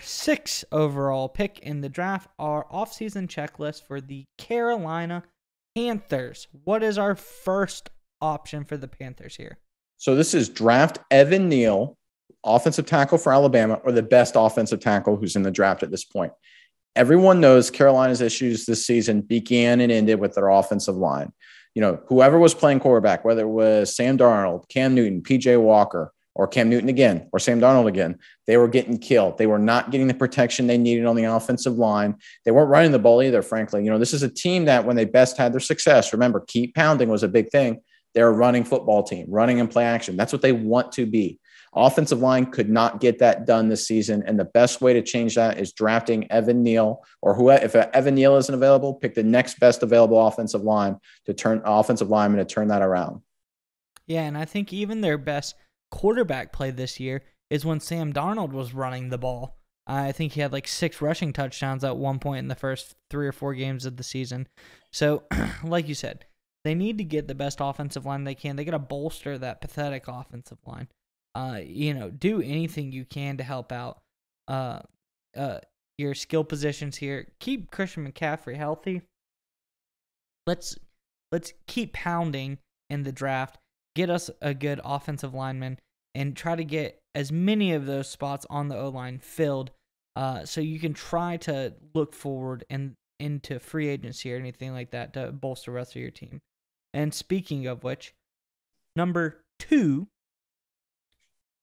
6th overall pick in the draft, our offseason checklist for the Carolina Panthers. What is our first option for the Panthers here? So this is draft Evan Neal, offensive tackle for Alabama, or the best offensive tackle who's in the draft at this point. Everyone knows Carolina's issues this season began and ended with their offensive line. Whoever was playing quarterback, whether it was Sam Darnold, Cam Newton, PJ Walker, or Cam Newton again, or Sam Darnold again, they were getting killed. They were not getting the protection they needed on the offensive line. They weren't running the ball either, frankly. This is a team that when they best had their success, remember, keep pounding was a big thing. They're a running football team, running and play action. That's what they want to be. Offensive line could not get that done this season, and the best way to change that is drafting Evan Neal, or whoever. If Evan Neal isn't available, pick the next best available offensive lineman to turn that around. Yeah, and I think even their best quarterback play this year is when Sam Darnold was running the ball. I think he had like 6 rushing touchdowns at one point in the first 3 or 4 games of the season. So, like you said, they need to get the best offensive line they can. They got to bolster that pathetic offensive line. Do anything you can to help out your skill positions here. Keep Christian McCaffrey healthy. Let's keep pounding in the draft. Get us a good offensive lineman and try to get as many of those spots on the O-line filled so you can try to look forward and into free agency or anything like that to bolster the rest of your team. And speaking of which, number 2,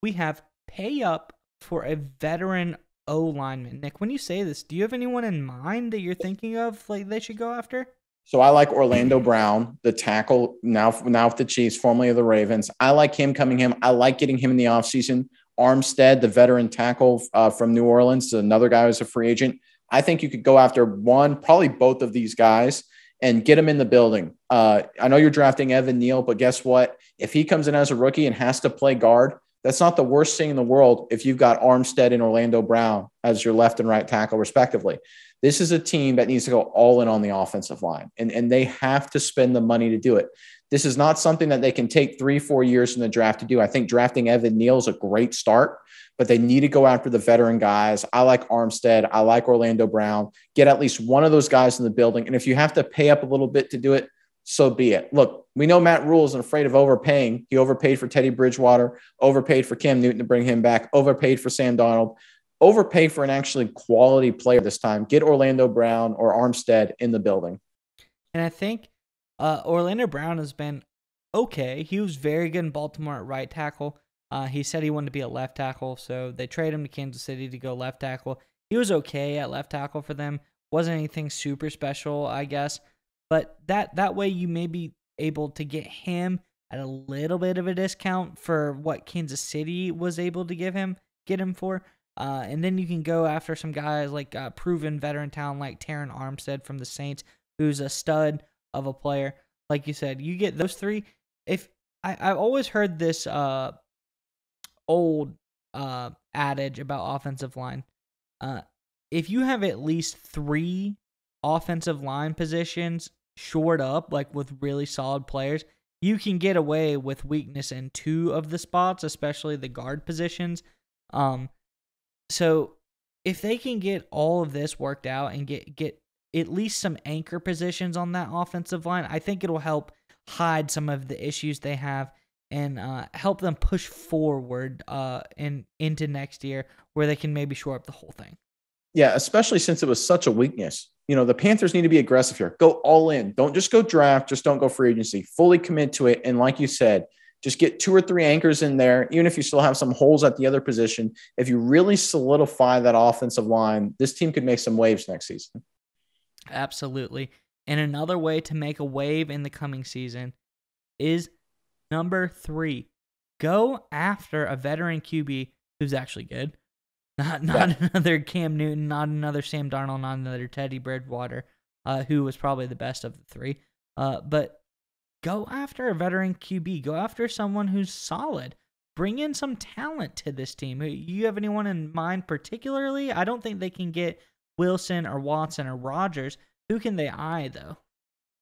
we have pay up for a veteran O-lineman. Nick, when you say this, do you have anyone in mind that you're thinking of like they should go after? So I like Orlando Brown, the tackle now with the Chiefs, formerly of the Ravens. I like him coming in. I like getting him in the offseason. Armstead, the veteran tackle from New Orleans, another guy who's a free agent. I think you could go after one, probably both of these guys and get him in the building. I know you're drafting Evan Neal, but guess what? If he comes in as a rookie and has to play guard, that's not the worst thing in the world if you've got Armstead and Orlando Brown as your left and right tackle, respectively. This is a team that needs to go all in on the offensive line, and they have to spend the money to do it. This is not something that they can take 3-4 years in the draft to do. I think drafting Evan Neal is a great start, but they need to go after the veteran guys. I like Armstead. I like Orlando Brown. Get at least one of those guys in the building, and if you have to pay up a little bit to do it, so be it. Look, we know Matt Rule isn't afraid of overpaying. He overpaid for Teddy Bridgewater, overpaid for Cam Newton to bring him back, overpaid for Sam Darnold, overpay for an actually quality player this time. Get Orlando Brown or Armstead in the building. And I think Orlando Brown has been okay. He was very good in Baltimore at right tackle. He said he wanted to be a left tackle, so they traded him to Kansas City to go left tackle. He was okay at left tackle for them. Wasn't anything super special, I guess. But that way you may be able to get him at a little bit of a discount for what Kansas City was able to get him for. And then you can go after some guys like proven veteran talent like Taron Armstead from the Saints, who's a stud of a player. Like you said, you get those 3. If I've always heard this old adage about offensive line. If you have at least 3 offensive line positions shored up, like with really solid players, you can get away with weakness in 2 of the spots, especially the guard positions. So if they can get all of this worked out and get at least some anchor positions on that offensive line, I think it'll help hide some of the issues they have and help them push forward into next year where they can maybe shore up the whole thing. Yeah, especially since it was such a weakness. The Panthers need to be aggressive here. Go all in. Don't just go draft. Just don't go free agency. Fully commit to it. And like you said, just get 2 or 3 anchors in there, even if you still have some holes at the other position. If you really solidify that offensive line, this team could make some waves next season. Absolutely. And another way to make a wave in the coming season is number 3. Go after a veteran QB who's actually good. Not another Cam Newton, not another Sam Darnold, not another Teddy Bridgewater, who was probably the best of the 3. But go after a veteran QB. Go after someone who's solid. Bring in some talent to this team. You have anyone in mind particularly? I don't think they can get Wilson or Watson or Rodgers. Who can they eye, though?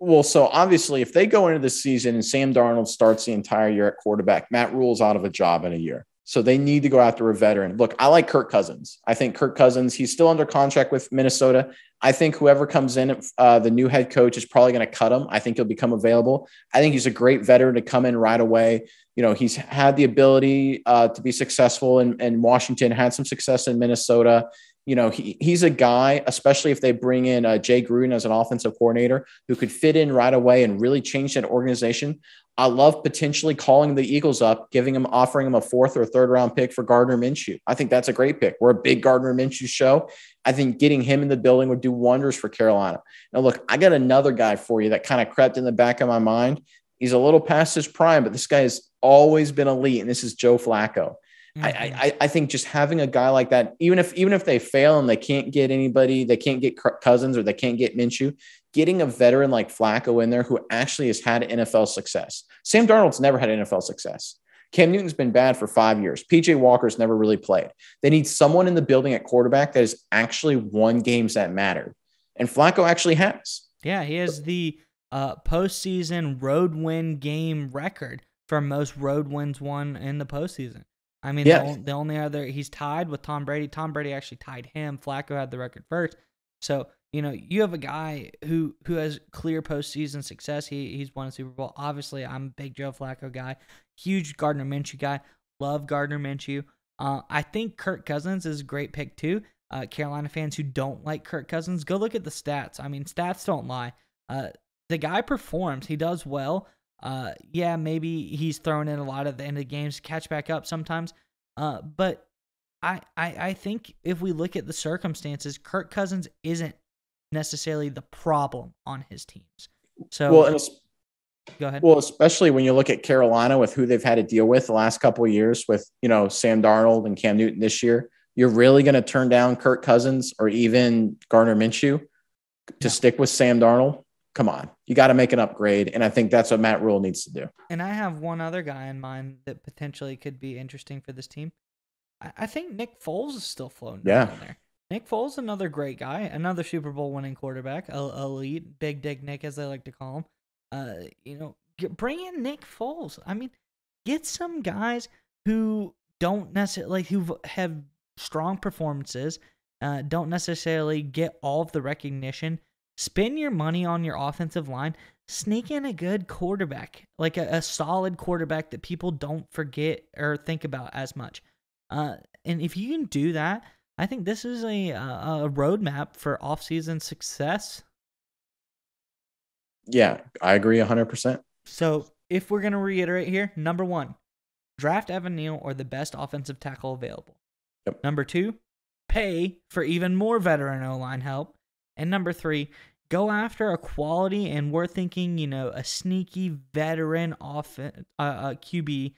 Well, so obviously, if they go into the season and Sam Darnold starts the entire year at quarterback, Matt Rule's out of a job in a year. So they need to go after a veteran. Look, I like Kirk Cousins. I think Kirk Cousins, he's still under contract with Minnesota. I think whoever comes in, the new head coach is probably going to cut him. I think he'll become available. I think he's a great veteran to come in right away. You know, he's had the ability to be successful in Washington, had some success in Minnesota. You know, he's a guy, especially if they bring in Jay Gruden as an offensive coordinator, who could fit in right away and really change that organization. I love potentially calling the Eagles up, offering him a 4th or 3rd round pick for Gardner Minshew. I think that's a great pick. We're a big Gardner Minshew show. I think getting him in the building would do wonders for Carolina. Now, look, I got another guy for you that kind of crept in the back of my mind. He's a little past his prime, but this guy has always been elite, and this is Joe Flacco. Mm-hmm. I think just having a guy like that, even if they fail and they can't get anybody, they can't get Cousins or they can't get Minshew, getting a veteran like Flacco in there who actually has had NFL success. Sam Darnold's never had NFL success. Cam Newton's been bad for 5 years. PJ Walker's never really played. They need someone in the building at quarterback that has actually won games that mattered. And Flacco actually has. Yeah, he has the postseason road win game record for most road wins won in the postseason. I mean, the only other, he's tied with Tom Brady. Tom Brady actually tied him. Flacco had the record first. So, you know, you have a guy who has clear postseason success. He's won a Super Bowl. Obviously, I'm a big Joe Flacco guy, huge Gardner Minshew guy. Love Gardner Minshew. I think Kirk Cousins is a great pick too. Carolina fans who don't like Kirk Cousins, go look at the stats. I mean, stats don't lie. The guy performs. He does well. Yeah, maybe he's thrown in a lot at the end of the games to catch back up sometimes. But I think if we look at the circumstances, Kirk Cousins isn't necessarily the problem on his teams. So go ahead. Well, especially when you look at Carolina with who they've had to deal with the last couple of years with, you know, Sam Darnold and Cam Newton this year, you're really going to turn down Kirk Cousins or even Gardner Minshew to stick with Sam Darnold? Come on, you got to make an upgrade. And I think that's what Matt Rule needs to do. And I have one other guy in mind that potentially could be interesting for this team. I think Nick Foles is still floating down there. Nick Foles, another great guy, another Super Bowl winning quarterback, elite, Big Dick Nick, as they like to call him. You know, bring in Nick Foles. I mean, get some guys who don't necessarily, who have strong performances, don't necessarily get all of the recognition. Spend your money on your offensive line. Sneak in a good quarterback, like a solid quarterback that people don't forget or think about as much. And if you can do that, I think this is a roadmap for offseason success. Yeah, I agree 100%. So if we're going to reiterate here, number 1, draft Evan Neal or the best offensive tackle available. Yep. Number 2, pay for even more veteran O-line help. And number 3, go after a quality, and we're thinking, you know, a sneaky veteran QB,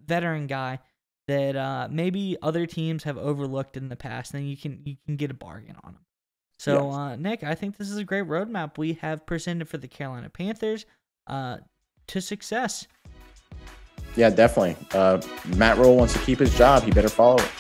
veteran guy that maybe other teams have overlooked in the past, and you can get a bargain on him. So, yes. Nick, I think this is a great roadmap we have presented for the Carolina Panthers to success. Yeah, definitely. Matt Rule wants to keep his job. He better follow it.